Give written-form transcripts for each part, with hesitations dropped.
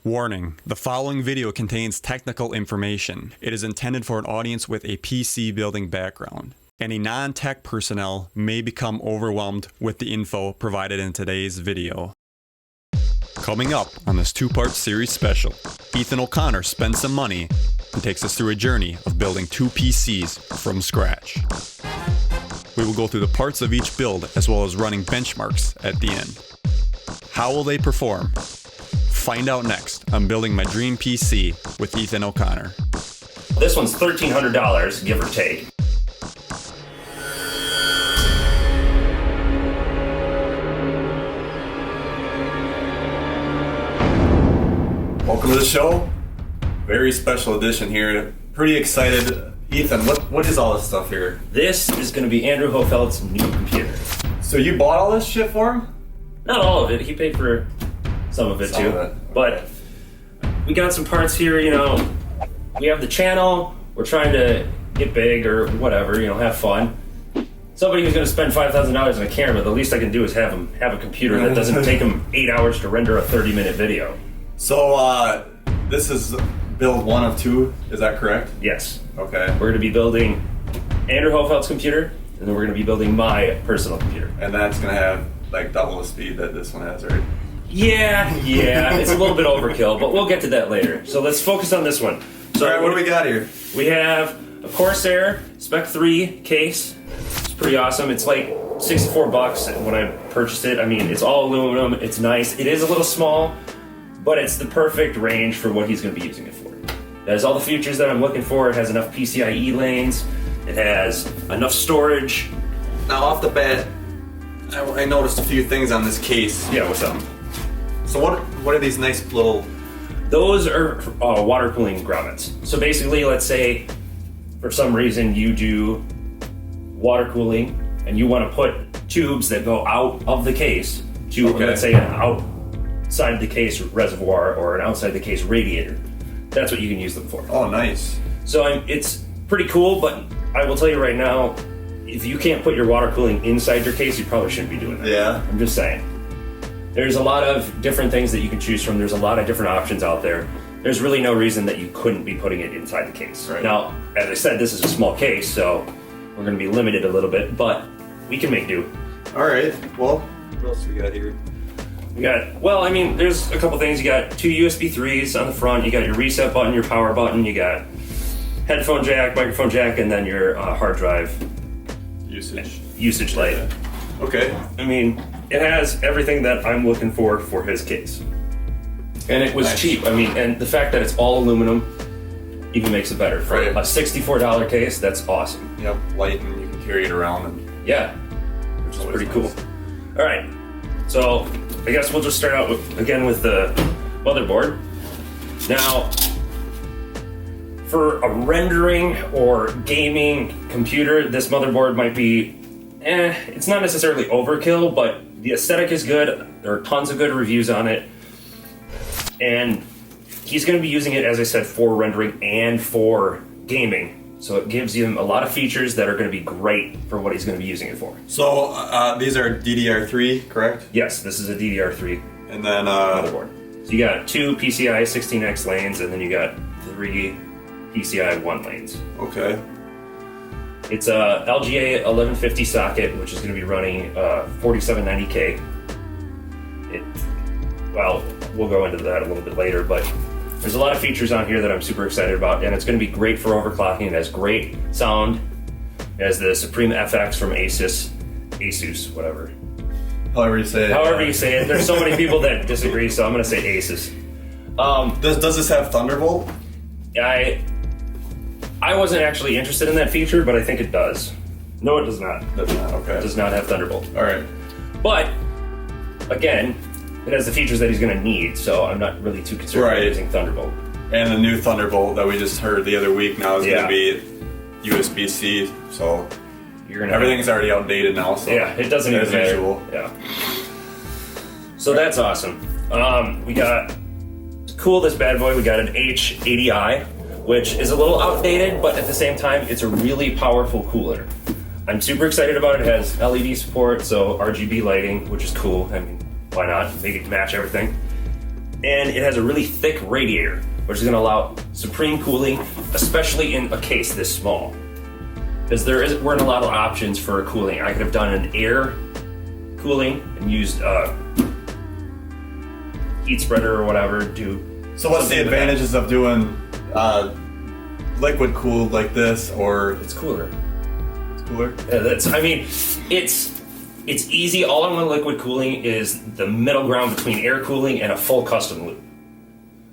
Warning, the following video contains technical information. It is intended for an audience with a PC building background. Any non-tech personnel may become overwhelmed with the info provided in today's video. Coming up on this two-part series special, Ethan O'Connor spends some money and takes us through a journey of building two PCs from scratch. We will go through the parts of each build as well as running benchmarks at the end. How will they perform? Find out next on Building My Dream PC with Ethan O'Connor. This one's $1,300, give or take. Welcome to the show. Very special edition here. Pretty excited. Ethan, what is all this stuff here? This is going to be Andrew Hofeld's new computer. So you bought all this shit for him? Not all of it. He paid for some of it too. Okay. But we got some parts here, we have the channel, we're trying to get big or whatever, have fun. Somebody who's going to spend $5,000 on a camera, the least I can do is have him have a computer that doesn't take him 8 hours to render a 30-minute video. So this is build one of two, is that correct? Yes. Okay. We're going to be building Andrew Hofeld's computer, and then we're going to be building my personal computer. And that's going to have like double the speed that this one has, right? Yeah, it's a little bit overkill, but we'll get to that later. So let's focus on this one. So all right, what do we got here? We have a Corsair Spec 3 case. It's pretty awesome. It's like $64 when I purchased it. I mean, it's all aluminum. It's nice. It is a little small, but it's the perfect range for what he's going to be using it for. It has all the features that I'm looking for. It has enough PCIe lanes. It has enough storage. Now, off the bat, I noticed a few things on this case. Yeah, what's up? So what are these nice little... Those are water cooling grommets. So basically, let's say for some reason you do water cooling and you want to put tubes that go out of the case to, let's say, an outside the case reservoir or an outside the case radiator. That's what you can use them for. Oh, nice. So it's pretty cool, but I will tell you right now, if you can't put your water cooling inside your case, you probably shouldn't be doing that. Yeah. I'm just saying. There's a lot of different things that you can choose from. There's a lot of different options out there. There's really no reason that you couldn't be putting it inside the case. Right. Now, as I said, this is a small case, so we're going to be limited a little bit, but we can make do. All right. Well, what else we got here? There's a couple things. You got two USB 3s on the front. You got your reset button, your power button. You got headphone jack, microphone jack, and then your hard drive usage light. Okay. I mean, it has everything that I'm looking for his case. And it was cheap. I mean, and the fact that it's all aluminum even makes it better. For a $64 case, that's awesome. Yep, light, and you can carry it around. And yeah, which is pretty cool. All right, so I guess we'll just start out with the motherboard. Now, for a rendering or gaming computer, this motherboard might be it's not necessarily overkill, but the aesthetic is good. There are tons of good reviews on it. And he's going to be using it, as I said, for rendering and for gaming. So it gives him a lot of features that are going to be great for what he's going to be using it for. So these are DDR3, correct? Yes, this is a DDR3 and then motherboard. So you got two PCI 16X lanes, and then you got three PCI 1 lanes. Okay. It's a LGA 1150 socket, which is going to be running 4790K. We'll go into that a little bit later, but there's a lot of features on here that I'm super excited about, and it's going to be great for overclocking. It has great sound. It has the Supreme FX from Asus, whatever. However you say it. There's so many people that disagree, so I'm going to say Asus. Does this have Thunderbolt? I wasn't actually interested in that feature, but I think it does. No, it does not. It does not, okay. It does not have Thunderbolt. All right. But, again, it has the features that he's going to need, so I'm not really too concerned about using Thunderbolt. And the new Thunderbolt that we just heard the other week now is going to be USB-C, so everything's already outdated now. So yeah, it doesn't even matter. Usual. Yeah. So that's awesome. We got, to cool this bad boy, we got an H80i, which is a little outdated, but at the same time, it's a really powerful cooler. I'm super excited about it. It has LED support, so RGB lighting, which is cool. I mean, why not? Make it match everything. and it has a really thick radiator, which is going to allow supreme cooling, especially in a case this small. Because weren't a lot of options for cooling. I could have done an air cooling and used heat spreader or whatever. So what's the advantages of doing liquid cooled like this, or it's cooler? It's cooler. Yeah, it's easy. All in one liquid cooling is the middle ground between air cooling and a full custom loop.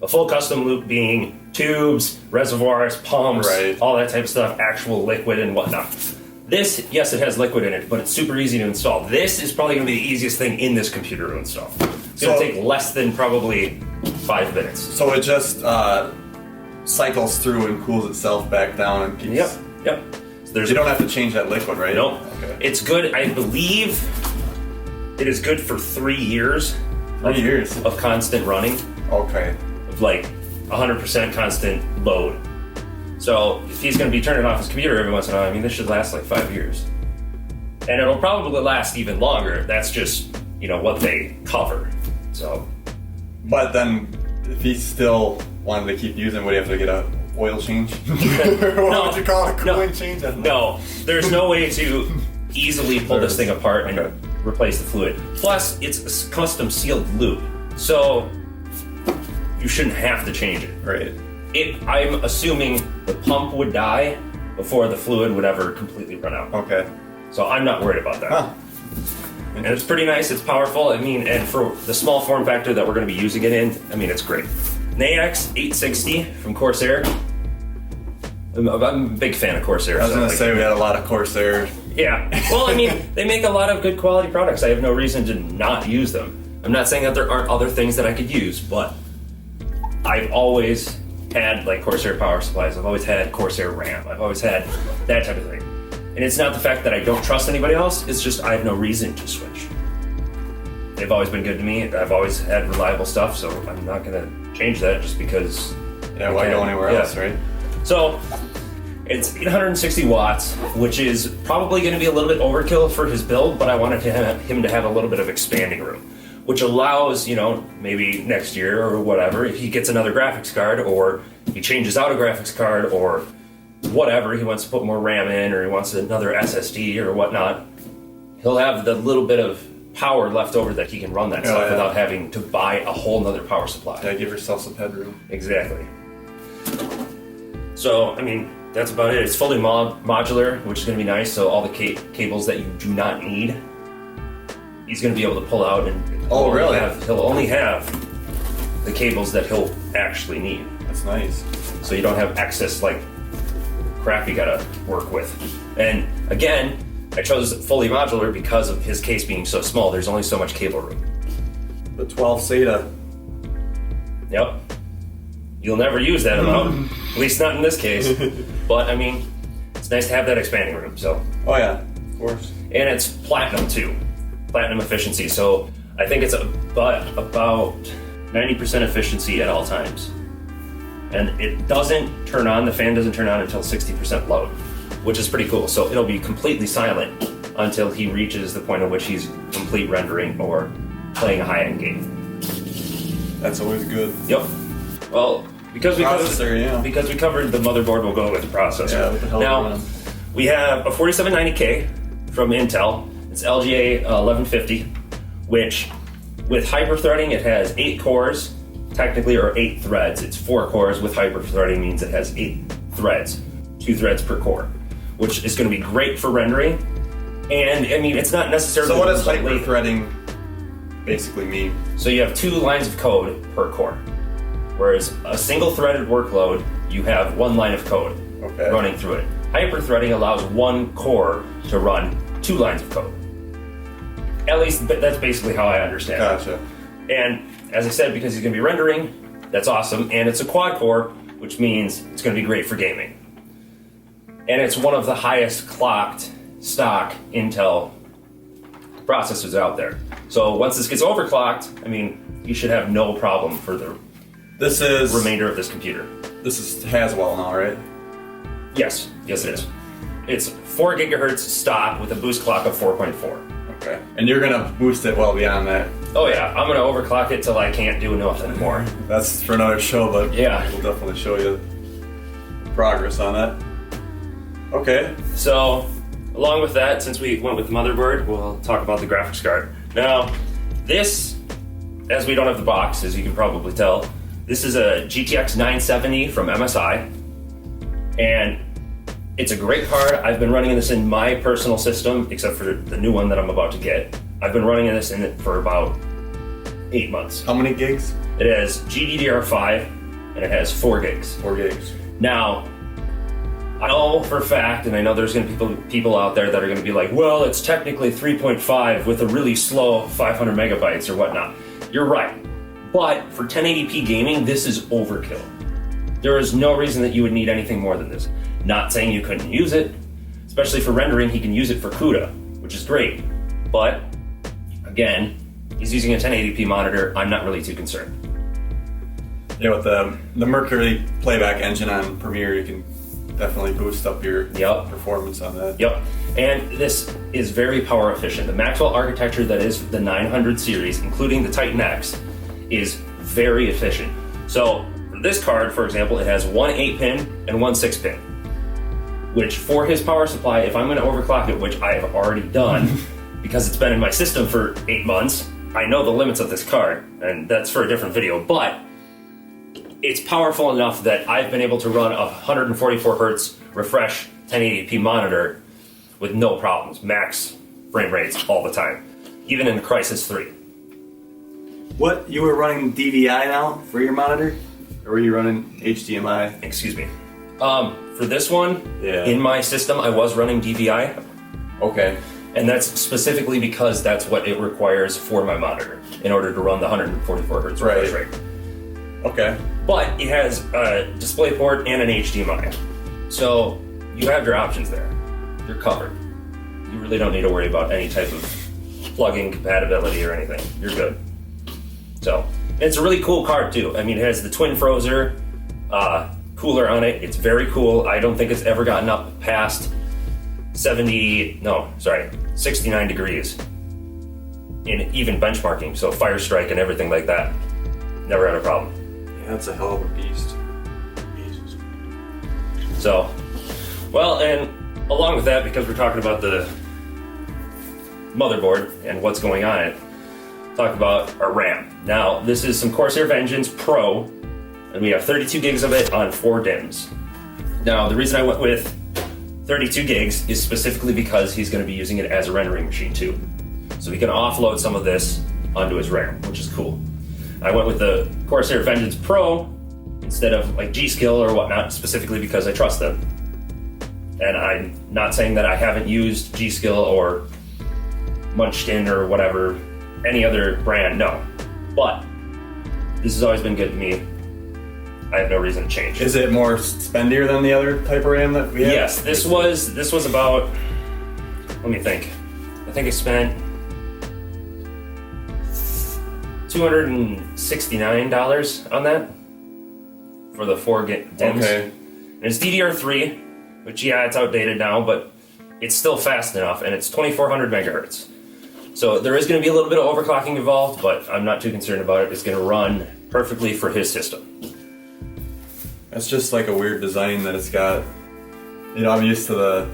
A full custom loop being tubes, reservoirs, pumps, right, all that type of stuff, actual liquid and whatnot. This, yes, it has liquid in it, but it's super easy to install. This is probably going to be the easiest thing in this computer to install. It's going to take less than probably 5 minutes. So it just cycles through and cools itself back down and keeps... Yep. So you don't have to change that liquid, right? No. Okay. It's good, I believe it is good for 3 years. 3 years? Of constant running. Okay. Of like 100% constant load. So if he's going to be turning off his computer every once in a while, I mean, this should last like 5 years. And it'll probably last even longer. That's just, what they cover. So. But then, if he still wanted to keep using, would he have to get a oil change? What would you call it? A cooling change? No, there's no way to easily pull this thing apart and replace the fluid. Plus, it's a custom sealed loop. So, you shouldn't have to change it. Right. I'm assuming the pump would die before the fluid would ever completely run out. Okay. So I'm not worried about that. Huh. And it's pretty nice, it's powerful, and for the small form factor that we're going to be using it in, it's great. An AX860 from Corsair. I'm a big fan of Corsair. I was going to say we had a lot of Corsair. Yeah. Well, they make a lot of good quality products. I have no reason to not use them. I'm not saying that there aren't other things that I could use, but I've always had like Corsair power supplies. I've always had Corsair RAM. I've always had that type of thing. And it's not the fact that I don't trust anybody else. It's just I have no reason to switch. They've always been good to me. I've always had reliable stuff, so I'm not going to change that just because. Yeah, why go anywhere else, right? So it's 860 watts, which is probably going to be a little bit overkill for his build, but I wanted him to have a little bit of expanding room, which allows, maybe next year or whatever, if he gets another graphics card or he changes out a graphics card or whatever, he wants to put more RAM in or he wants another SSD or whatnot, he'll have the little bit of power left over that he can run that stuff without having to buy a whole nother power supply. Yeah, give yourself some headroom. Exactly. So, that's about it. It's fully modular, which is going to be nice, so all the cables that you do not need, he's going to be able to pull out and he'll only have the cables that he'll actually need. That's nice. So you don't have excess crap you gotta work with. And again, I chose fully modular because of his case being so small. There's only so much cable room. The 12 SATA. Yep. You'll never use that amount, at least not in this case. But it's nice to have that expanding room. So. Oh yeah, of course. And it's platinum too. Platinum efficiency, so I think it's about 90% efficiency at all times. And it doesn't turn on, the fan doesn't turn on until 60% load, which is pretty cool. So it'll be completely silent until he reaches the point at which he's complete rendering or playing a high-end game. That's always good. Yep. Well, because we covered the motherboard, we'll go with the processor. Yeah, what the hell now, we have a 4790K from Intel. It's LGA 1150, which with hyper-threading, it has 8 cores, technically, or 8 threads. It's 4 cores. With hyper-threading means it has 8 threads, 2 threads per core, which is going to be great for rendering. And, it's not necessarily... So what does hyper-threading basically mean? So you have 2 lines of code per core, whereas a single-threaded workload, you have 1 line of code running through it. Hyper-threading allows 1 core to run 2 lines of code. At least that's basically how I understand it. Gotcha. And as I said, because he's going to be rendering, that's awesome. And it's a quad core, which means it's going to be great for gaming. And it's one of the highest clocked stock Intel processors out there. So once this gets overclocked, you should have no problem for the remainder of this computer. This is Haswell now, right? Yes, it is. It's 4 gigahertz stock with a boost clock of 4.4. Okay. And you're going to boost it well beyond that? Oh yeah, I'm gonna overclock it till I can't do nothing more. That's for another show, but Yeah. we'll definitely show you progress on that. Okay. So, along with that, since we went with the motherboard, we'll talk about the graphics card. Now, this, as we don't have the box, as you can probably tell, this is a GTX 970 from MSI, and it's a great card. I've been running this in my personal system, except for the new one that I'm about to get. I've been running this in it for about 8 months. How many gigs? It has GDDR5, and it has 4 gigs. 4 gigs. Now, I know for a fact, and I know there's going to be people out there that are going to be like, well, it's technically 3.5 with a really slow 500 megabytes or whatnot. You're right. But for 1080p gaming, this is overkill. There is no reason that you would need anything more than this. Not saying you couldn't use it, especially for rendering, he can use it for CUDA, which is great. But, again, he's using a 1080p monitor, I'm not really too concerned. Yeah, with the Mercury playback engine on Premiere, you can definitely boost up your performance on that. Yep, and this is very power efficient. The Maxwell architecture that is the 900 series, including the Titan X, is very efficient. So for this card, for example, it has one 8-pin and one 6-pin, which for his power supply, if I'm going to overclock it, which I have already done, because it's been in my system for 8 months, I know the limits of this card, and that's for a different video, but it's powerful enough that I've been able to run a 144 hertz refresh 1080p monitor with no problems, max frame rates all the time, even in Crysis 3. What, you were running DVI now for your monitor? Or were you running HDMI? Excuse me. For this one, Yeah. in my system, I was running DVI, Okay. and that's specifically because that's what it requires for my monitor in order to run the 144 hertz refresh Right. rate. Okay. But it has a DisplayPort and an HDMI. So you have your options there. You're covered. You really don't need to worry about any type of plug-in compatibility or anything. You're good. So, and it's a really cool card too. I mean, it has the twin Frozer cooler on it. It's very cool. I don't think it's ever gotten up past 69 degrees in even benchmarking. So Fire Strike and everything like that. Never had a problem. Yeah, that's a hell of a beast. Jesus. So, well, and along with that, because we're talking about the motherboard and what's going on it, talk about our RAM. Now, this is some Corsair Vengeance Pro, and we have 32 gigs of it on 4 DIMMs. Now, the reason I went with 32 gigs is specifically because he's going to be using it as a rendering machine too. So he can offload some of this onto his RAM, which is cool. I went with the Corsair Vengeance Pro instead of like G-Skill or whatnot, specifically because I trust them. And I'm not saying that I haven't used G-Skill or Munchkin or whatever, any other brand, no. But this has always been good to me. I have no reason to change. Is it more spendier than the other type of RAM that we have? Yes, this was about, let me think. I think I spent $269 on that for the 4 DIMMs. Okay. And it's DDR3, which yeah, it's outdated now, but it's still fast enough, and it's 2400 megahertz. So there is going to be a little bit of overclocking involved, but I'm not too concerned about it. It's going to run perfectly for his system. It's just like a weird design that it's got. You know, I'm used to the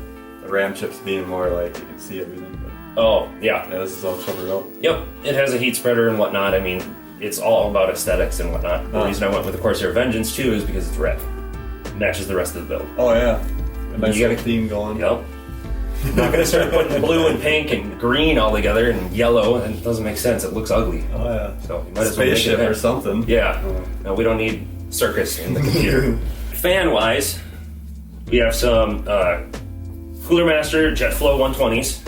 RAM chips being more like you can see everything. But Oh, yeah. yeah, this is all covered up. Yep, it has a heat spreader and whatnot. I mean, it's all about aesthetics and whatnot. The reason I went with the Corsair Vengeance too is because it's red. It matches the rest of the build. Oh yeah, a nice You gotta- little theme going. Yep. I'm not gonna start putting blue and pink and green all together and yellow, and it doesn't make sense. It looks ugly. Oh yeah. So you might as well make Spaceship it or something. Yeah. No, we don't need circus in the computer. Fan-wise, we have some Cooler Master Jetflo 120s.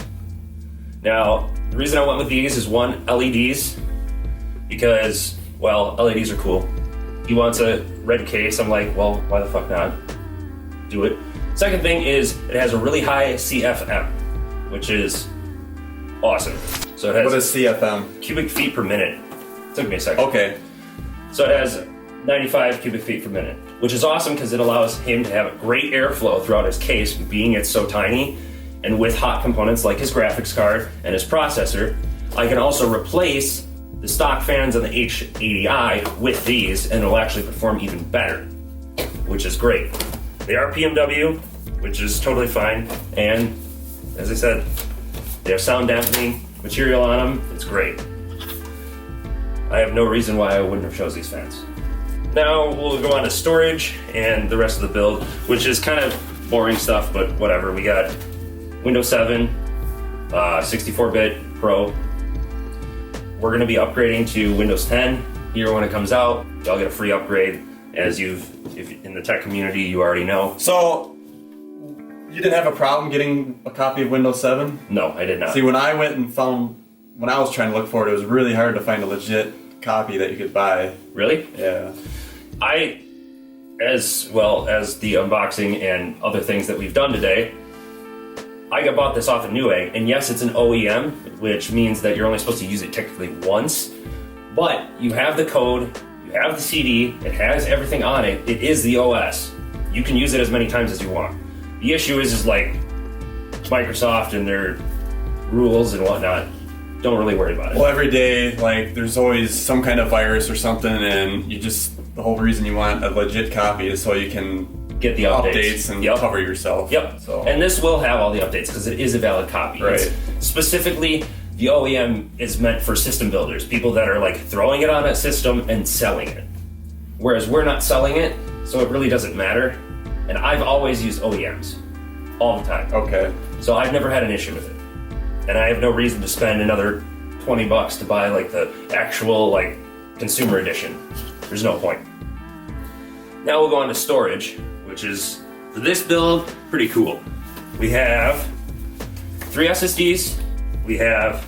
Now, the reason I went with these is one, LEDs, because, well, LEDs are cool. He wants a red case. I'm like, well, why the fuck not? Do it. Second thing is it has a really high CFM, which is awesome. So it has What is CFM? cubic feet per minute. Took me a second. Okay. So it has 95 cubic feet per minute, which is awesome because it allows him to have great airflow throughout his case, being it's so tiny. And with hot components like his graphics card and his processor, I can also replace the the stock fans on the H80i with these, and it'll actually perform even better, which is great. They are PMW, which is totally fine, and as I said, they have sound dampening material on them. It's great. I have no reason why I wouldn't have chose these fans. Now we'll go on to storage and the rest of the build, which is kind of boring stuff, but whatever. We got Windows 7, 64-bit Pro. We're going to be upgrading to Windows 10 here when it comes out. Y'all get a free upgrade, as if in the tech community you already know. So, you didn't have a problem getting a copy of Windows 7? No, I did not. See, when I went and found, when I was trying to look for it, it was really hard to find a legit copy that you could buy. Really? Yeah. As well as the unboxing and other things that we've done today, I got bought this off of Newegg, and yes, it's an OEM, which means that you're only supposed to use it technically once, but you have the code, you have the CD, it has everything on it, it is the OS. You can use it as many times as you want. The issue is like Microsoft and their rules and whatnot. Don't really worry about it. Well, every day, like, there's always some kind of virus or something, and the whole reason you want a legit copy is so you can get the updates and cover yourself. Yep. So. And this will have all the updates because it is a valid copy. Right. It's specifically, the OEM is meant for system builders, people that are like throwing it on a system and selling it. Whereas we're not selling it, so it really doesn't matter. And I've always used OEMs all the time. Okay. So I've never had an issue with it. And I have no reason to spend another $20 to buy like the actual like consumer edition. There's no point. Now we'll go on to storage, which is, for this build, pretty cool. We have 3 SSDs, we have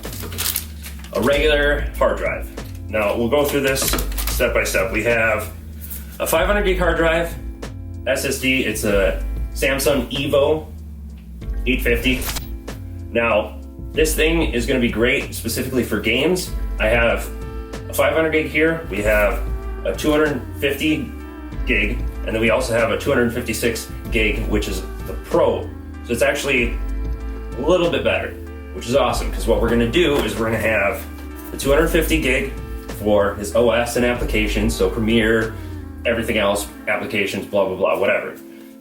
a regular hard drive. Now we'll go through this step by step. We have a 500 gig hard drive, SSD, it's a Samsung Evo 850. Now, this thing is going to be great specifically for games. I have a 500 gig here, we have a 250 gig, and then we also have a 256 gig, which is the Pro. So it's actually a little bit better, which is awesome, because what we're going to do is we're going to have the 250 gig for his OS and applications, so Premiere, everything else, applications, blah, blah, blah, whatever.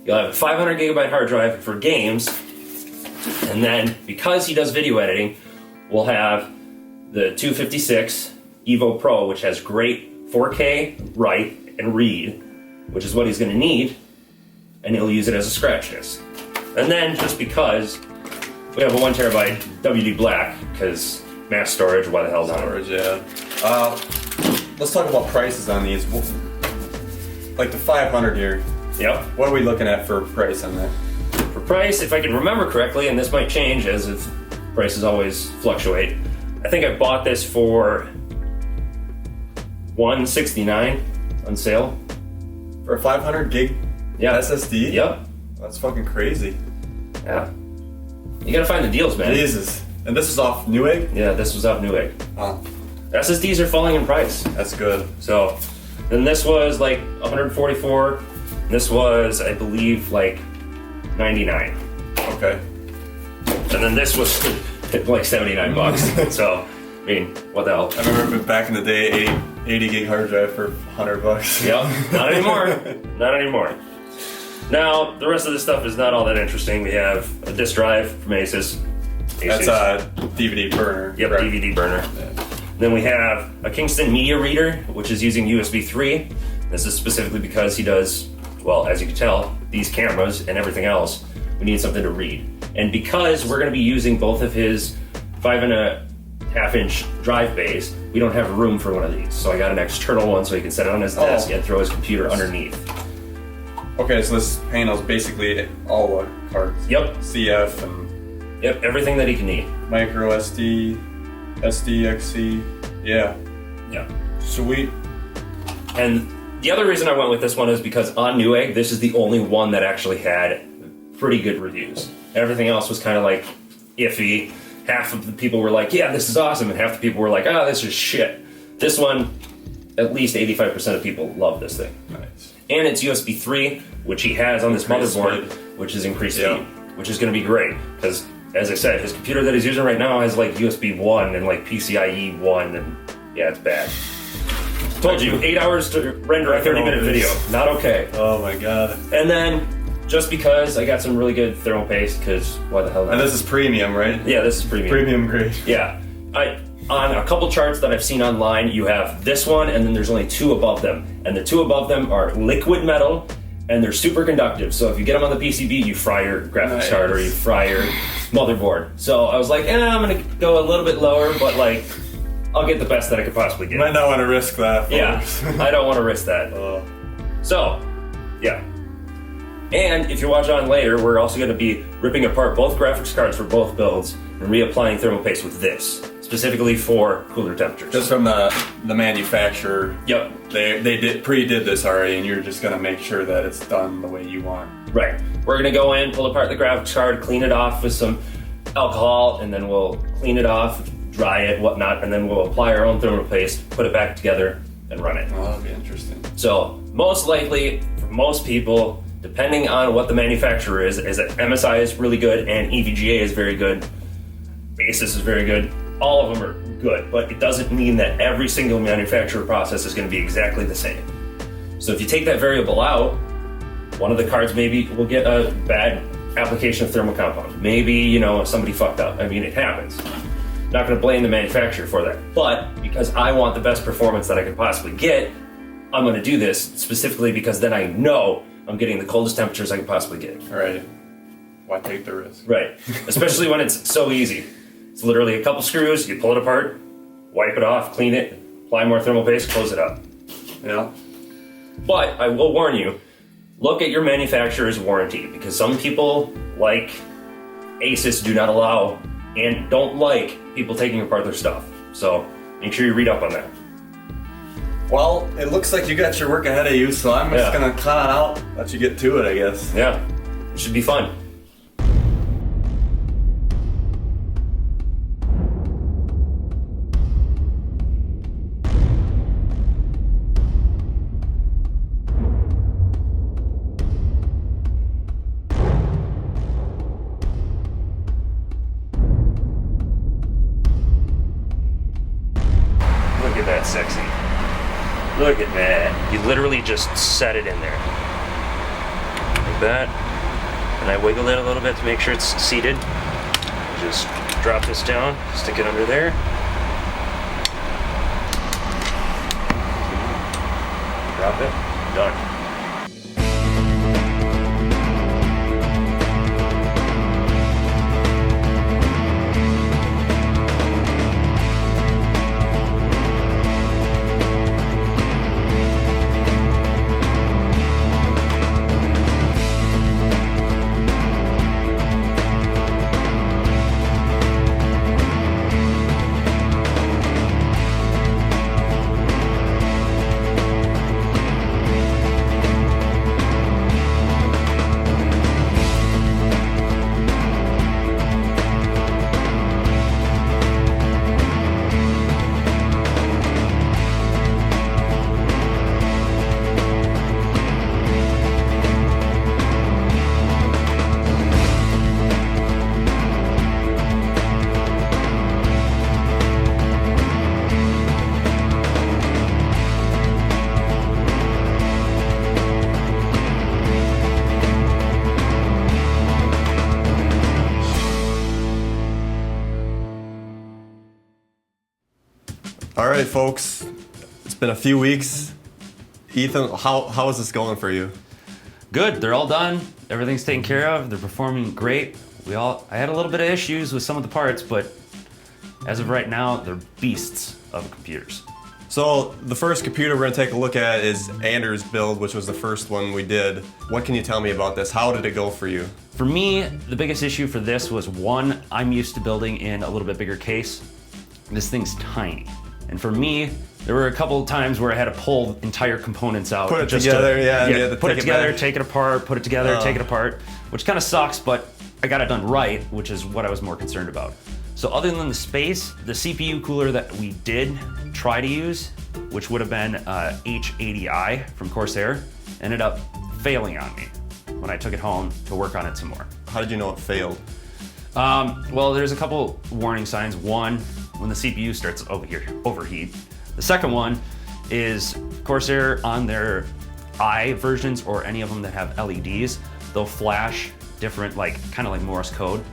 You'll have a 500 gigabyte hard drive for games, and then because he does video editing, we'll have the 256 Evo Pro, which has great 4K write and read, which is what he's going to need, and he'll use it as a scratch disk. And then, just because, we have a 1 terabyte WD Black, because mass storage, why the hell not? Storage, yeah. Let's talk about prices on these. Like the 500 here. Yep. What are we looking at for price on that? For price, if I can remember correctly, and this might change as if prices always fluctuate, I think I bought this for $169 on sale. For a 500 gig SSD? Yep. That's fucking crazy. Yeah. You gotta find the deals, man. Jesus. And this is off Newegg? Yeah, this was off Newegg. Oh. SSDs are falling in price. That's good. So, then this was like 144. This was, I believe, like 99. Okay. And then this was like 79 bucks. So, I mean, what the hell? I remember back in the day, 80 gig hard drive for $100. Yep, not anymore. Not anymore. Now, the rest of this stuff is not all that interesting. We have a disk drive from Asus. That's a DVD burner. Yep, right. DVD burner. Yeah. Then we have a Kingston Media Reader, which is using USB 3. This is specifically because he does, well, as you can tell, these cameras and everything else, we need something to read. And because we're going to be using both of his 5.5-inch drive bays, we don't have room for one of these. So I got an external one so he can set it on his desk and throw his computer underneath. Okay, so this panel's basically all the cards. Yep. CF and... Yep, everything that he can need. Micro SD, SDXC, yeah. Yeah. Sweet. And the other reason I went with this one is because on Newegg, this is the only one that actually had pretty good reviews. Everything else was kind of like iffy. Half of the people were like, yeah, this is awesome, and half the people were like, oh, this is shit. This one, at least 85% of people love this thing. Nice. And it's USB 3, which he has on this motherboard, which is increased speed, which is going to be great, because, as I said, his computer that he's using right now has like USB 1 and like PCIe 1, and Yeah, it's bad. Told you, 8 hours to render a 30-minute video. Not okay. Oh my god. And then, just because I got some really good thermal paste, because what the hell not? And this is premium, right? Yeah, this is premium. Premium grade. Yeah. On a couple charts that I've seen online, you have this one, and then there's only 2 above them. And the 2 above them are liquid metal, and they're super conductive. So if you get them on the PCB, you fry your graphics card or you fry your motherboard. So I was like, I'm gonna go a little bit lower, but like, I'll get the best that I could possibly get. Might not want to risk that. Yeah, I don't want to risk that. So, yeah. And if you watch on later, we're also going to be ripping apart both graphics cards for both builds and reapplying thermal paste with this, specifically for cooler temperatures. Just from the manufacturer. Yep. They pre-did this already, and you're just going to make sure that it's done the way you want. Right. We're going to go in, pull apart the graphics card, clean it off with some alcohol, and then we'll clean it off, dry it, whatnot, and then we'll apply our own thermal paste, put it back together, and run it. Oh, that'll be interesting. So, most likely, for most people, depending on what the manufacturer is that MSI is really good and EVGA is very good, Asus is very good. All of them are good, but it doesn't mean that every single manufacturer process is going to be exactly the same. So if you take that variable out, one of the cards maybe will get a bad application of thermal compound. Maybe, somebody fucked up. I mean, it happens. Not going to blame the manufacturer for that. But because I want the best performance that I could possibly get, I'm going to do this specifically because then I know I'm getting the coldest temperatures I can possibly get. All right. Why take the risk? Right. Especially when it's so easy. It's literally a couple screws, you pull it apart, wipe it off, clean it, apply more thermal paste, close it up. Yeah. But I will warn you, look at your manufacturer's warranty, because some people, like Asus, do not allow and don't like people taking apart their stuff. So make sure you read up on that. Well, it looks like you got your work ahead of you, so I'm just gonna cut on out, let you get to it, I guess. Yeah, it should be fun. Look at that sexy. Look at that. You literally just set it in there. Like that. And I wiggle it a little bit to make sure it's seated. Just drop this down, stick it under there. Drop it. Done. All right, folks. It's been a few weeks. Ethan, how is this going for you? Good. They're all done. Everything's taken care of. They're performing great. I had a little bit of issues with some of the parts, but as of right now, they're beasts of computers. So the first computer we're going to take a look at is Anders' build, which was the first one we did. What can you tell me about this? How did it go for you? For me, the biggest issue for this was, one, I'm used to building in a little bit bigger case. This thing's tiny. And for me, there were a couple of times where I had to pull entire components out. Put it together, put it together, take it apart, put it together, take it apart, which kind of sucks, but I got it done right, which is what I was more concerned about. So other than the space, the CPU cooler that we did try to use, which would have been AX860 from Corsair, ended up failing on me when I took it home to work on it some more. How did you know it failed? Well, there's a couple warning signs. One, when the CPU starts overheat. The second one is Corsair on their I versions or any of them that have LEDs, they'll flash different, like kind of like Morse code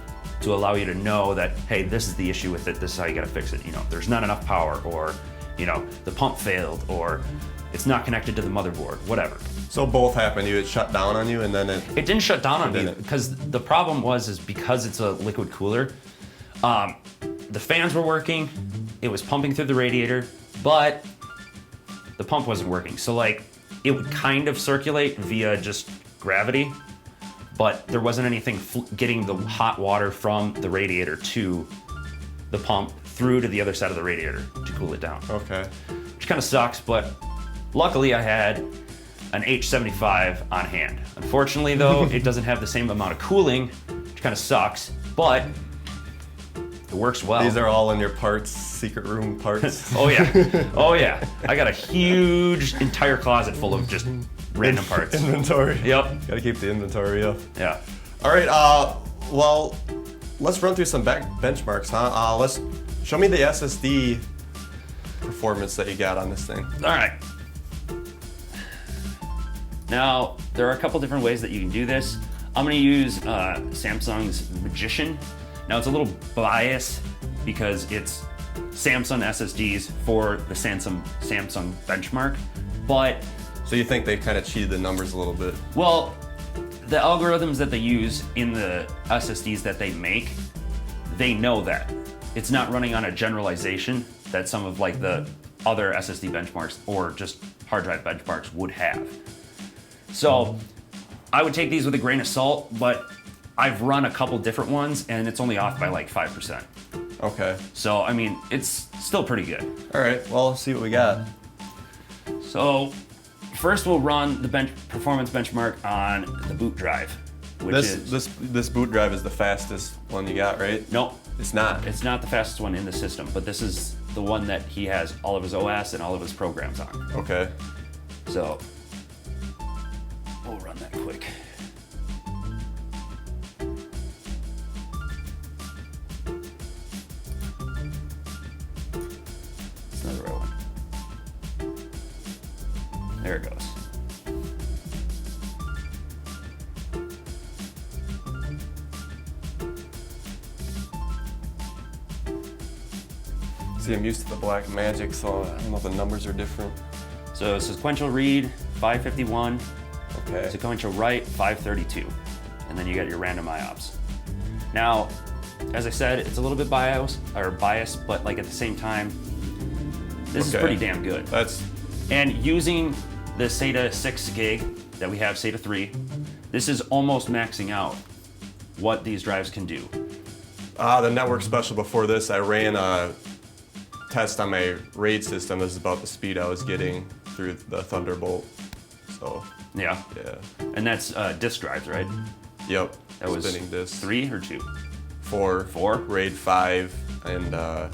to allow you to know that, hey, this is the issue with it, this is how you gotta fix it. You know, there's not enough power, or, you know, the pump failed, or it's not connected to the motherboard, whatever. So both happened. It shut down on you, and then it didn't shut down on me didn't. because the problem is because it's a liquid cooler, the fans were working, it was pumping through the radiator, but the pump wasn't working. So like it would kind of circulate via just gravity, but there wasn't anything getting the hot water from the radiator to the pump through to the other side of the radiator to cool it down. Okay. Which kind of sucks, but luckily I had an H75 on hand. Unfortunately though, it doesn't have the same amount of cooling, which kind of sucks, but it works well. These are all in your parts, secret room parts. Oh yeah, oh yeah. I got a huge entire closet full of just random parts. Inventory. Yep. Gotta keep the inventory up. Yeah. All right, well, let's run through some benchmarks, huh? Let's show me the SSD performance that you got on this thing. All right. Now, there are a couple different ways that you can do this. I'm gonna use Samsung's Magician. Now it's a little biased because it's Samsung SSDs for the Samsung benchmark, but So you think they kind of cheated the numbers a little bit? well, the algorithms that they use in the SSDs that they make, they know that. It's not running on a generalization that some of like the other SSD benchmarks or just hard drive benchmarks would have. So I would take these with a grain of salt, but I've run a couple different ones and it's only off by like 5%. Okay. So, I mean, it's still pretty good. All right, well, let's see what we got. So first we'll run the performance benchmark on the boot drive, which is... This boot drive is the fastest one you got, right? No, It's not. it's not the fastest one in the system, but this is the one that he has all of his OS and all of his programs on. Okay. So we'll run that quick. It's not the right one. There it goes. See, I'm used to the black magic, so I don't know if the numbers are different. So sequential read, 551. Okay. Sequential write, 532. And then you got your random IOPS. Now, as I said, it's a little bit biased, but like at the same time, this is Okay. pretty damn good. And using the SATA 6 gig that we have, SATA 3, this is almost maxing out what these drives can do. The network special before this, I ran a test on my RAID system. This is about the speed I was getting through the Thunderbolt. So, Yeah. yeah. And that's disk drives, right? Yep. That was spinning disk. 3 or 2? 4. Four? RAID 5 and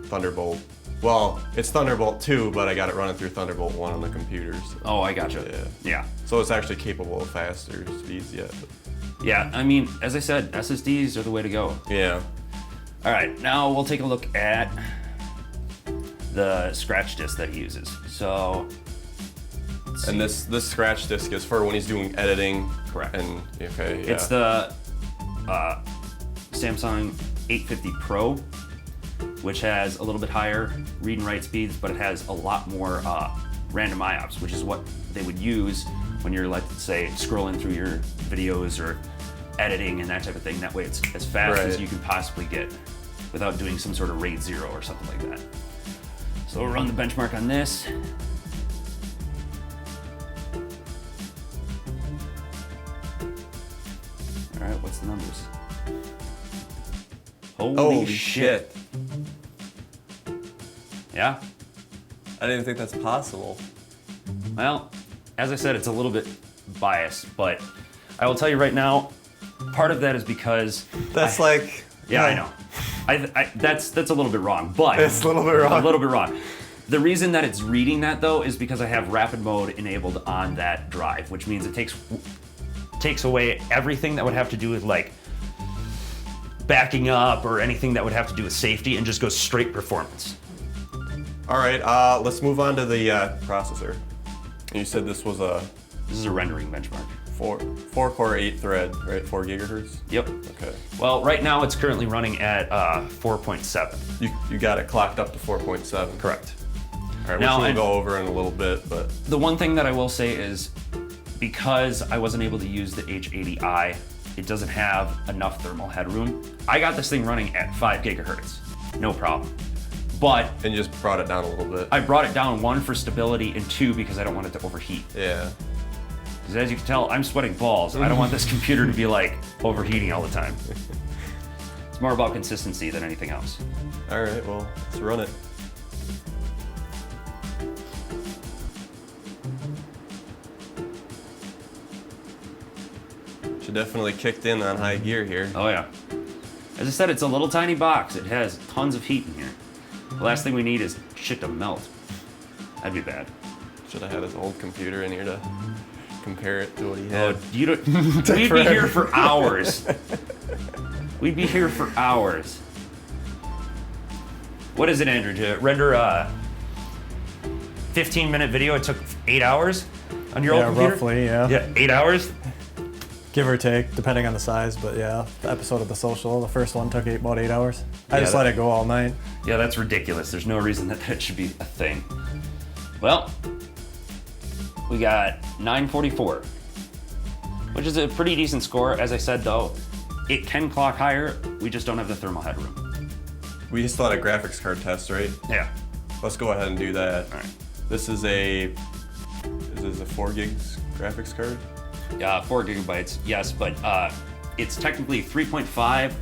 Thunderbolt. Well, it's Thunderbolt 2, but I got it running through Thunderbolt 1 on the computer. So, Oh, I gotcha. Yeah. so it's actually capable of faster speeds yet. Yeah, I mean, as I said, SSDs are the way to go. Yeah. All right, now we'll take a look at the scratch disk that he uses. So, let's And see. this scratch disk is for when he's doing editing. Correct. And okay, yeah. It's the Samsung 850 Pro, which has a little bit higher read and write speeds, but it has a lot more random IOPS, which is what they would use when you're, like, say, scrolling through your videos or editing and that type of thing. That way it's as fast as Right. you can possibly get without doing some sort of RAID 0 or something like that. So we'll run the benchmark on this. All right, what's the numbers? Holy shit. Yeah? I didn't think that's possible. Well, as I said, it's a little bit biased, but I will tell you right now, part of that is because That's yeah, I know. That's a little bit wrong, but It's a little bit wrong. A little bit wrong. The reason that it's reading that though is because I have rapid mode enabled on that drive, which means it takes away everything that would have to do with like backing up or anything that would have to do with safety and just goes straight performance. All right, let's move on to the processor. You said this was a This is a rendering benchmark. 4-core, 8-thread, right? 4 gigahertz. Yep. Okay. Well, right now it's currently running at 4.7. You got it clocked up to 4.7. Correct. All right, Now, which we'll go over in a little bit, but The one thing that I will say is because I wasn't able to use the H80i, it doesn't have enough thermal headroom. I got this thing running at 5 gigahertz, no problem. But and you just brought it down a little bit. I brought it down, 1, for stability, and 2, because I don't want it to overheat. Yeah. Because as you can tell, I'm sweating balls. I don't want this computer to be like overheating all the time. It's more about consistency than anything else. All right, well, let's run it. Should definitely kicked in on high gear here. Oh yeah. As I said, it's a little tiny box. It has tons of heat in here. The last thing we need is shit to melt. That'd be bad. Should have had his old computer in here to compare it to what he Oh, had. you don't. We'd be here for hours. We'd be here for hours. What is it, Andrew? To render a 15-minute video, it took 8 hours on your old computer? Roughly, yeah. Yeah, 8 hours? Give or take, depending on the size, but yeah, the episode of The Social, the first one took about 8 hours. I just let it go all night. Yeah, that's ridiculous. There's no reason that that should be a thing. Well, we got 944, which is a pretty decent score. As I said, though, it can clock higher. We just don't have the thermal headroom. We still had a graphics card test, right? Yeah. Let's go ahead and do that. All right. This is a 4 gigs graphics card. 4 gigabytes, yes, but it's technically 3.5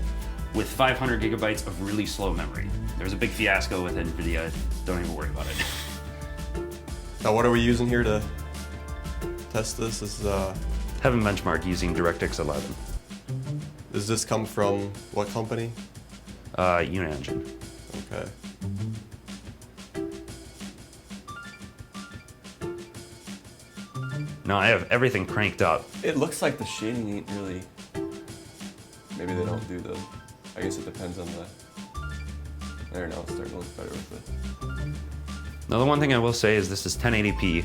with 500 gigabytes of really slow memory. There's a big fiasco with NVIDIA. Don't even worry about it. Now, what are we using here to test this? This is Haven't benchmarked using DirectX 11. does this come from what company? Unengine. Okay. No, I have everything cranked up. It looks like the shading ain't really. Maybe they don't do the. I guess it depends on the. There, now it's starting to look better with it. Now, the one thing I will say is this is 1080p.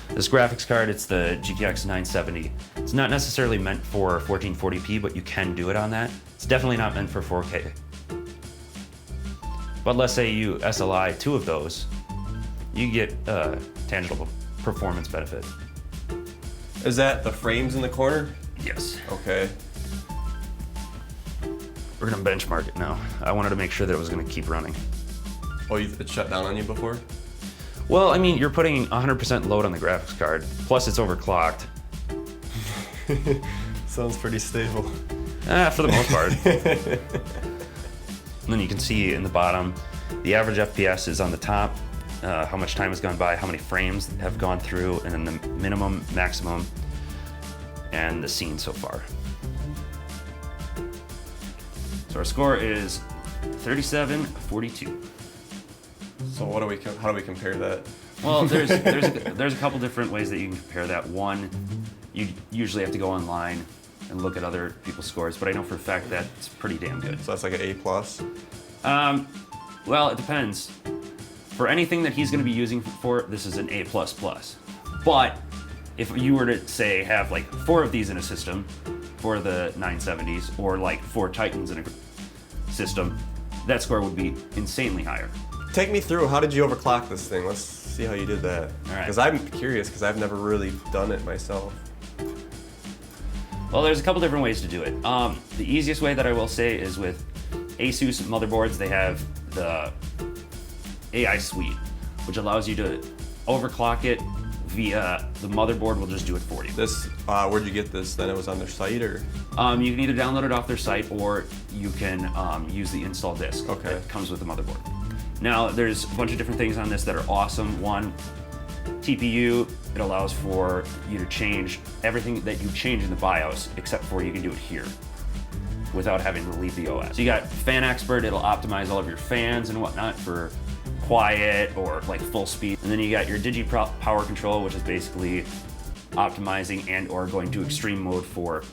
This graphics card, it's the GTX 970. It's not necessarily meant for 1440p, but you can do it on that. It's definitely not meant for 4K. But let's say you SLI 2 of those, you get a tangible performance benefit. Is that the frames in the corner? Yes. Okay. We're gonna benchmark it now. I wanted to make sure that it was gonna keep running. Oh, it shut down on you before? Well, I mean, you're putting 100% load on the graphics card, plus it's overclocked. Sounds pretty stable. For the most part. And then you can see in the bottom, the average FPS is on the top, how much time has gone by, how many frames have gone through, and then the minimum, maximum, and the scene so far. So our score is 3742. So how do we compare that? Well, there's a couple different ways that you can compare that. One, you usually have to go online and look at other people's scores, but I know for a fact that it's pretty damn good. So that's like an A+. Well, it depends. For anything that he's going to be using for, this is an A++. But if you were to say have like 4 of these in a system for the 970s, or like 4 Titans in a system, that score would be insanely higher. Take me through, how did you overclock this thing? Let's see how you did that. All right. Because I'm curious, because I've never really done it myself. Well, there's a couple different ways to do it. The easiest way that I will say is with Asus motherboards. They have the AI suite, which allows you to overclock it via the motherboard will just do it for you. This, where'd you get this? Then it was on their site, or? You can either download it off their site, or you can use the install disk Okay. that comes with the motherboard. Now, there's a bunch of different things on this that are awesome. One, TPU, it allows for you to change everything that you change in the BIOS, except for you can do it here without having to leave the OS. So you got Fan Expert, it'll optimize all of your fans and whatnot for quiet or like full speed. And then you got your Digi Power Control, which is basically optimizing and or going to extreme mode for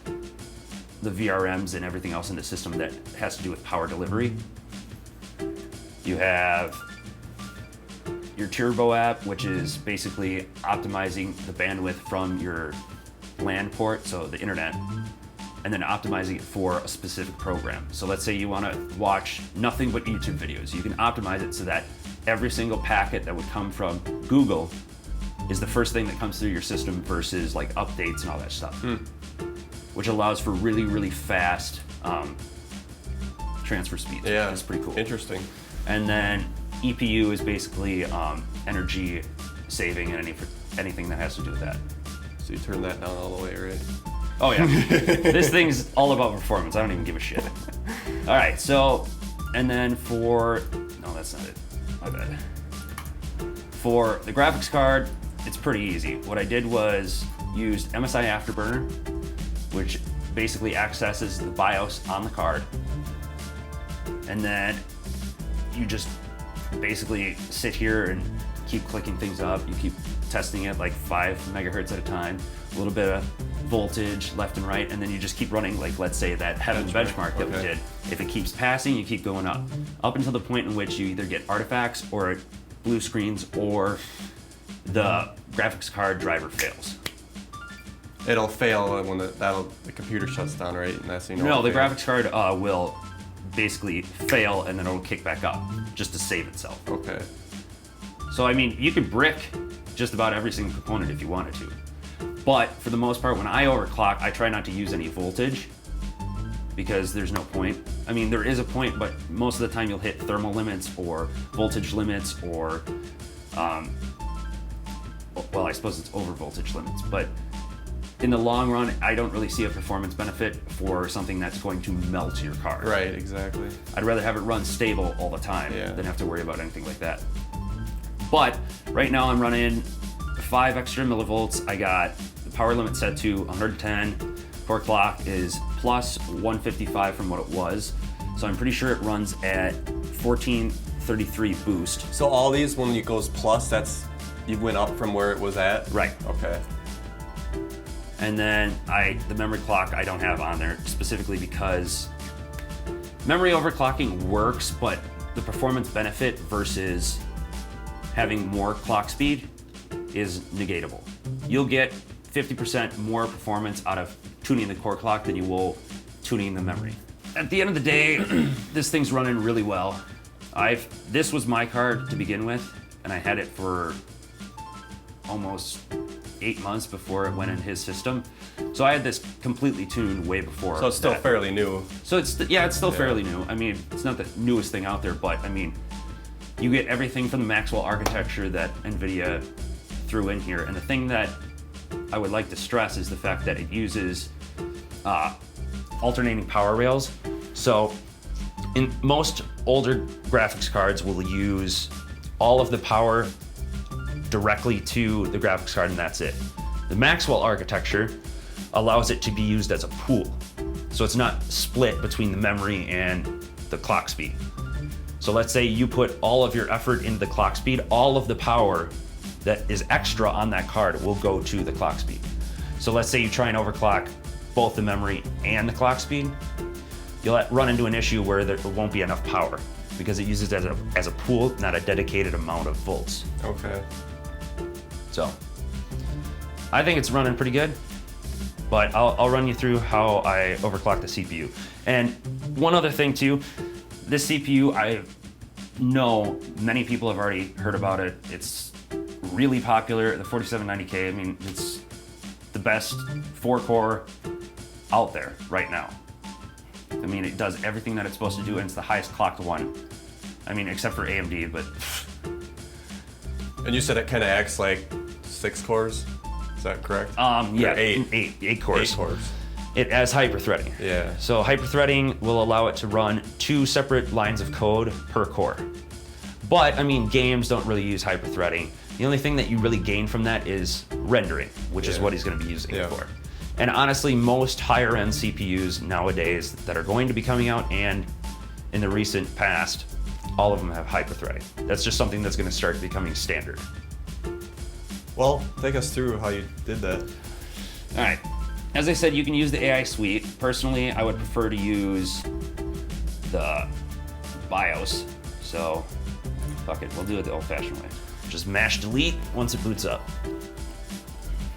the VRMs and everything else in the system that has to do with power delivery. You have your Turbo app, which is basically optimizing the bandwidth from your LAN port, so the internet, and then optimizing it for a specific program. So let's say you want to watch nothing but YouTube videos. You can optimize it so that every single packet that would come from Google is the first thing that comes through your system versus like updates and all that stuff, which allows for really, really fast transfer speeds. Yeah, that's pretty cool. Interesting. And then EPU is basically energy saving and anything that has to do with that. So you turn that down all the way, right? Oh yeah, this thing's all about performance. I don't even give a shit. All right, so, and then no, that's not it, my bad. For the graphics card, it's pretty easy. What I did was used MSI Afterburner, which basically accesses the BIOS on the card. And then you just basically sit here and keep clicking things up. You keep testing it like 5 megahertz at a time, a little bit of voltage left and right, and then you just keep running, like let's say that Heaven benchmark that we did. If it keeps passing, you keep going up until the point in which you either get artifacts or blue screens or the graphics card driver fails. It'll fail when the computer shuts down, right? And that's, No, the graphics card will basically fail and then it'll kick back up just to save itself. Okay. So I mean, you can brick just about every single component if you wanted to. But for the most part, when I overclock, I try not to use any voltage because there's no point. I mean, there is a point, but most of the time you'll hit thermal limits or voltage limits or, well, I suppose it's over voltage limits, but in the long run, I don't really see a performance benefit for something that's going to melt your card. Right, exactly. I'd rather have it run stable all the time than have to worry about anything like that. But right now I'm running 5 extra millivolts. I got the power limit set to 110. Core clock is plus 155 from what it was. So I'm pretty sure it runs at 1433 boost. So all these, when it goes plus, you went up from where it was at? Right. Okay. And then the memory clock I don't have on there specifically because memory overclocking works, but the performance benefit versus having more clock speed is negatable. You'll get 50% more performance out of tuning the core clock than you will tuning the memory. At the end of the day, this thing's running really well. This was my card to begin with, and I had it for almost 8 months before it went in his system. So I had this completely tuned way before. So it's still fairly new. So it's still fairly new. I mean, it's not the newest thing out there, but I mean, you get everything from the Maxwell architecture that NVIDIA threw in here. And the thing that I would like to stress is the fact that it uses alternating power rails. So in most older graphics cards will use all of the power directly to the graphics card and that's it. The Maxwell architecture allows it to be used as a pool. So it's not split between the memory and the clock speed. So let's say you put all of your effort into the clock speed, all of the power that is extra on that card will go to the clock speed. So let's say you try and overclock both the memory and the clock speed, you'll run into an issue where there won't be enough power because it uses it as a pool, not a dedicated amount of volts. Okay. So I think it's running pretty good, but I'll run you through how I overclock the CPU. And one other thing too, this CPU, I know many people have already heard about it. It's really popular, the 4790K. I mean, it's the best 4-core out there right now. I mean, it does everything that it's supposed to do, and it's the highest clocked one. I mean, except for AMD, but. And you said it kind of acts like 6 cores? Is that correct? Yeah, Or 8? 8 cores. 8 cores. It has hyper-threading. Yeah. So hyper-threading will allow it to run 2 separate lines of code per core. But, I mean, games don't really use hyper-threading. The only thing that you really gain from that is rendering, which is what he's going to be using it for. And honestly, most higher-end CPUs nowadays that are going to be coming out and in the recent past, all of them have hyper-threading. That's just something that's going to start becoming standard. Well, take us through how you did that. All right. As I said, you can use the AI suite. Personally, I would prefer to use the BIOS. So, fuck it, we'll do it the old-fashioned way. Just mash delete once it boots up.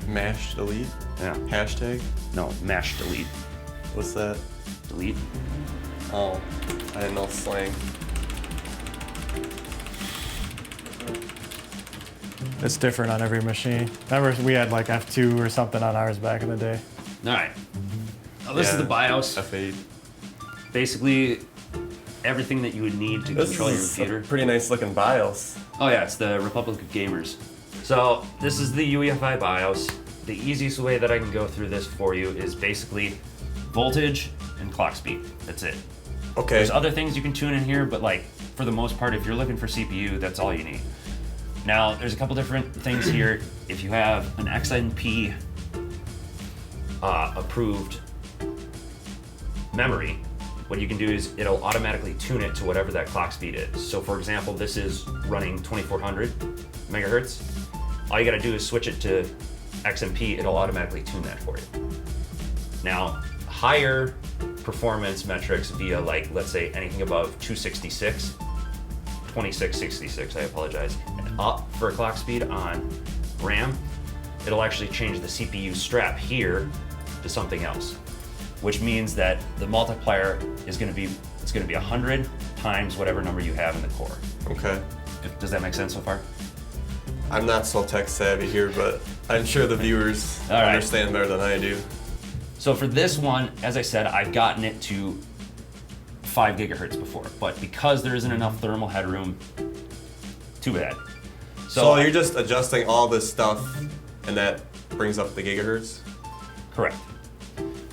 Mash delete? Yeah. Hashtag? No, mash delete. What's that? Delete. Oh, I didn't know slang. It's different on every machine. Remember, we had like F2 or something on ours back in the day. All right. Oh, this is Yeah. the BIOS. F8. Basically, everything that you would need to This control your is computer. a pretty nice looking BIOS. Oh yeah, it's the Republic of Gamers. So this is the UEFI BIOS. The easiest way that I can go through this for you is basically voltage and clock speed. That's it. Okay. There's other things you can tune in here, but like for the most part, if you're looking for CPU, that's all you need. Now, there's a couple different things here. If you have an XNP approved memory, what you can do is it'll automatically tune it to whatever that clock speed is. So for example, this is running 2400 megahertz. All you gotta do is switch it to XMP, it'll automatically tune that for you. Now, higher performance metrics via like, let's say anything above 266, 2666, I apologize, and up for clock speed on RAM, it'll actually change the CPU strap here to something else, which means that the multiplier is gonna be, it's gonna be 100 times whatever number you have in the core. Okay. Does that make sense so far? I'm not so tech savvy here, but I'm sure the viewers All right. understand better than I do. So for this one, as I said, I've gotten it to 5 gigahertz before, but because there isn't enough thermal headroom, too bad. So you're just adjusting all this stuff, and that brings up the gigahertz? Correct.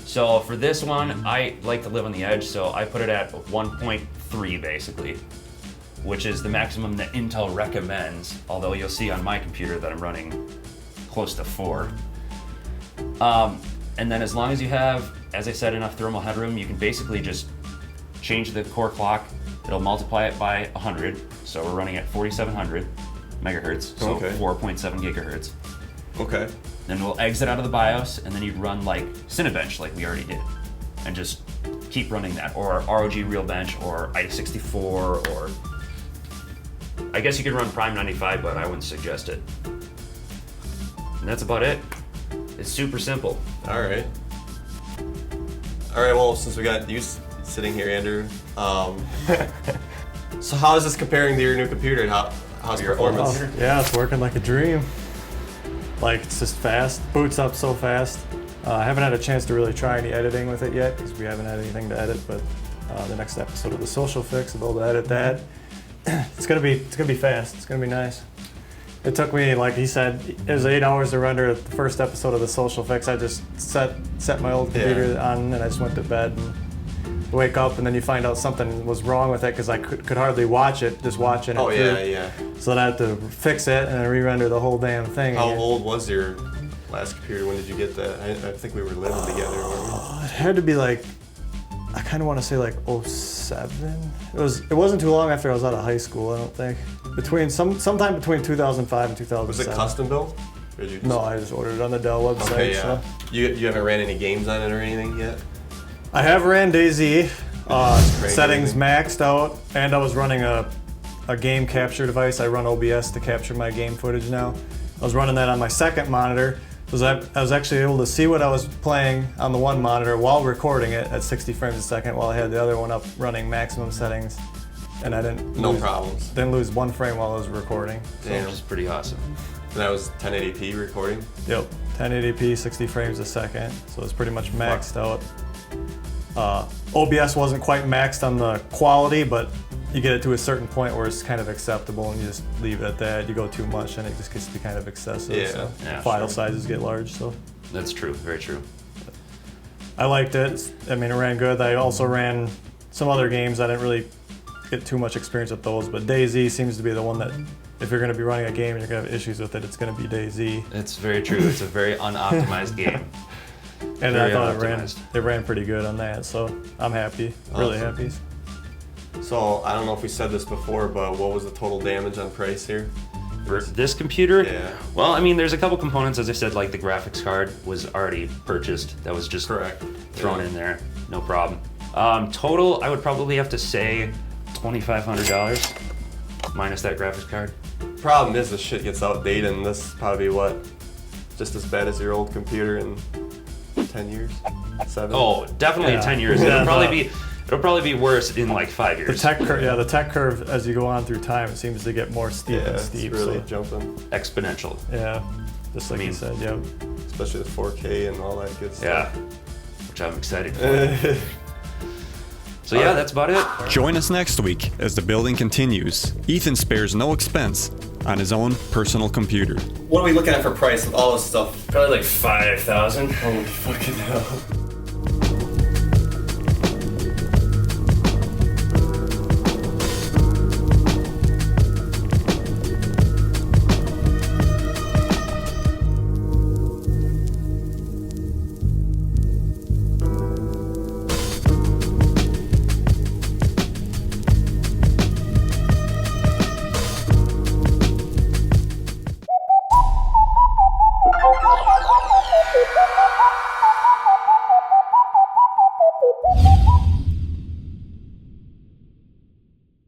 So for this one, I like to live on the edge, so I put it at 1.3 basically, which is the maximum that Intel recommends, although you'll see on my computer that I'm running close to 4. And then as long as you have, as I said, enough thermal headroom, you can basically just change the core clock. It'll multiply it by 100, so we're running at 4700 megahertz, so Okay. 4.7 gigahertz. Okay. Then we'll exit out of the BIOS, and then you'd run like Cinebench like we already did, and just keep running that, or ROG Real Bench, or i64, or I guess you could run Prime 95, but I wouldn't suggest it. And that's about it. It's super simple. All right. All right, well, since we got you sitting here, Andrew, so how is this comparing to your new computer? How's Your old performance? computer? Yeah, it's working like a dream. Like, it's just fast. Boots up so fast. I haven't had a chance to really try any editing with it yet because we haven't had anything to edit. But the next episode of the Social Fix, I'll be able to edit that. It's gonna be fast. It's gonna be nice. It took me, like he said, it was 8 hours to render the first episode of the Social Fix. I just set my old computer on and I just went to bed and wake up, and then you find out something was wrong with it because I could hardly watch it, just watching it. Oh, through. yeah. So then I had to fix it and then re-render the whole damn thing. How again. old was your last computer? When did you get that? I think we were living together. Weren't we? It had to be like, I kind of want to say like 07. It wasn't too long after I was out of high school, I don't think. Sometime between 2005 and 2007. Was it custom built? Or did you just... No, I just ordered it on the Dell website. Okay, yeah. So. You haven't ran any games on it or anything yet? I have ran DayZ, crazy. settings maxed out, and I was running a game capture device. I run OBS to capture my game footage now. I was running that on my second monitor. I was actually able to see what I was playing on the one monitor while recording it at 60 frames a second while I had the other one up running maximum settings. And I didn't didn't lose 1 frame while I was recording. Damn. Which is pretty awesome. And that was 1080p recording? Yep, 1080p, 60 frames a second. So it's pretty much maxed out. OBS wasn't quite maxed on the quality, but you get it to a certain point where it's kind of acceptable and you just leave it at that. You go too much and it just gets to be kind of excessive. Yeah. So Yeah, file sure. sizes get large. So That's true, very true. I liked it. I mean, it ran good. I also ran some other games. I didn't really get too much experience with those, but DayZ seems to be the one that if you're going to be running a game and you're going to have issues with it, it's going to be DayZ. It's very true. It's a very unoptimized game. And Very I thought unoptimized. it ran pretty good on that, so I'm happy, really Awesome. happy. So, I don't know if we said this before, but what was the total damage on price here? For this computer, Yeah. well, I mean, there's a couple components, as I said, like the graphics card was already purchased. That was just Correct. thrown Yeah. in there, no problem. Total, I would probably have to say $2,500 minus that graphics card. problem is this shit gets outdated, and this is probably just as bad as your old computer in 10 years, 7. Oh, definitely Yeah. 10 years. Yeah, It'll probably be worse in like 5 years. The tech curve as you go on through time, it seems to get more steep Yeah, and it's steep. really So, jumping, Exponential. yeah, just like you said, yeah. especially with 4K and all that good Yeah. stuff. Which I'm excited for. So yeah, that's about it. Join us next week as the building continues. Ethan spares no expense on his own personal computer. What are we looking at for price with all this stuff? Probably like 5,000. Holy fucking hell.